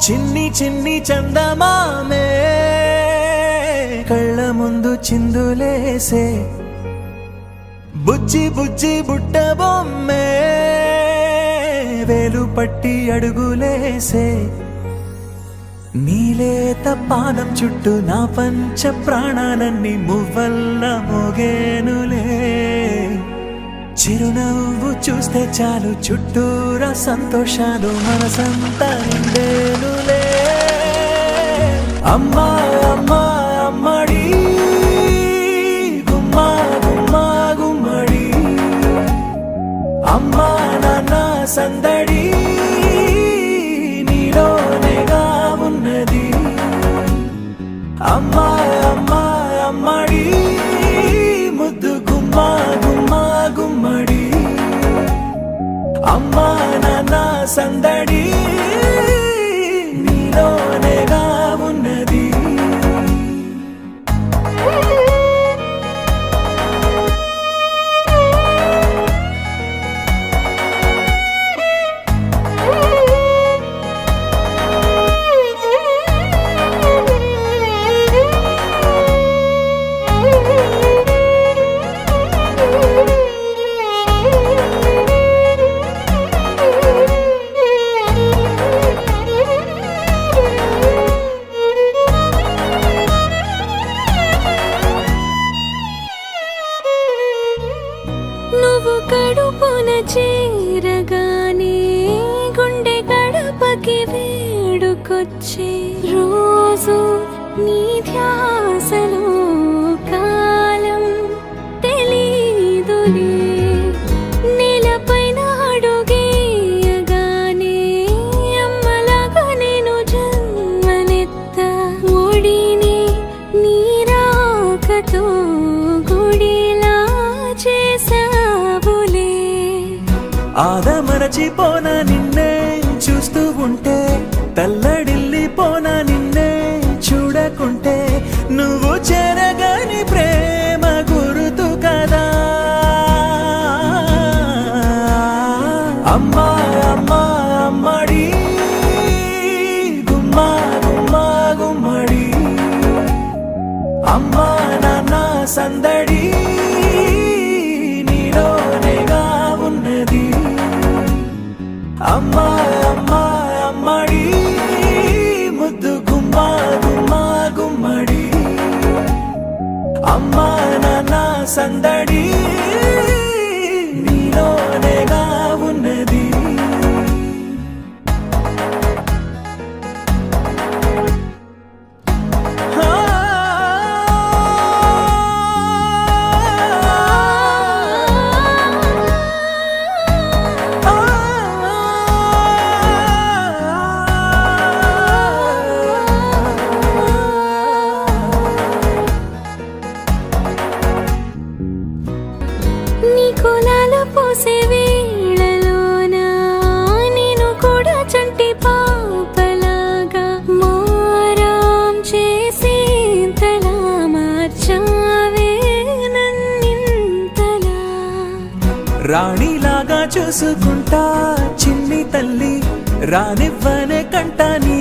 చిన్ని చిన్ని చందమామే కళ్ళ ముందు చిందులేసే బుజ్జి బుజ్జి బుట్ట బొమ్మే వేలు పట్టి అడుగులేసే నీలేత పాదం చుట్టూ నా పంచ ప్రాణాలన్నీ మువ్వల్ల మోగేనులే చిరునవ్వు చూస్తే చాలు చుట్టూరా సంతోషాలు మనసంతా నిండేనులే అమ్మా అమ్మా అమ్మడి గుమ్మా గుమ్మా గుమ్మడి అమ్మా నాన్న సందడి నీలోనేగా ఉన్నది అమ్మా అమ్మా అమ్మడి ముద్దు గుమ్మా గుమ్మా గుమ్మడి అమ్మా నాన్న సందడి నీలోనేగా ఉన్నది నువ్వు కడుపున చేరగానే గుండె గడపకి వేడుకొచ్చే రోజు నీ ధ్యాసలో కాలం తెలీదులే నేలపైన అడుగేయగానే అమ్మలాగా నేను జన్మనెత్త ఒడిని నీ రాకతో గుడిలా చేసావులే ఆదమరచిపోన నిన్నే చూస్తూ ఉంటే తల్లడిల్లిపోన నిన్నే చూడకుంటే నువ్వు చెరగని ప్రేమ గురుతు కదా అమ్మా అమ్మా అమ్మడి గుమ్మా గుమ్మా గుమ్మడి అమ్మా నాన్న సందడి నీలోనేగా ఉన్నది అమ్మా అమ్మా అమ్మడి ముద్దు గుమ్మా గుమ్మా గుమ్మడి అమ్మా నాన్న సందడి నీలోనేగా ఉన్నది నీ కులాల పోసే వేళలోన నేను కూడా చంటి పాపలాగా మారాం చేసేంతలా మార్చావే నన్నింతలా రాణిలాగా చూసుకుంటా చిన్ని తల్లి రానివ్వనే కంట నీ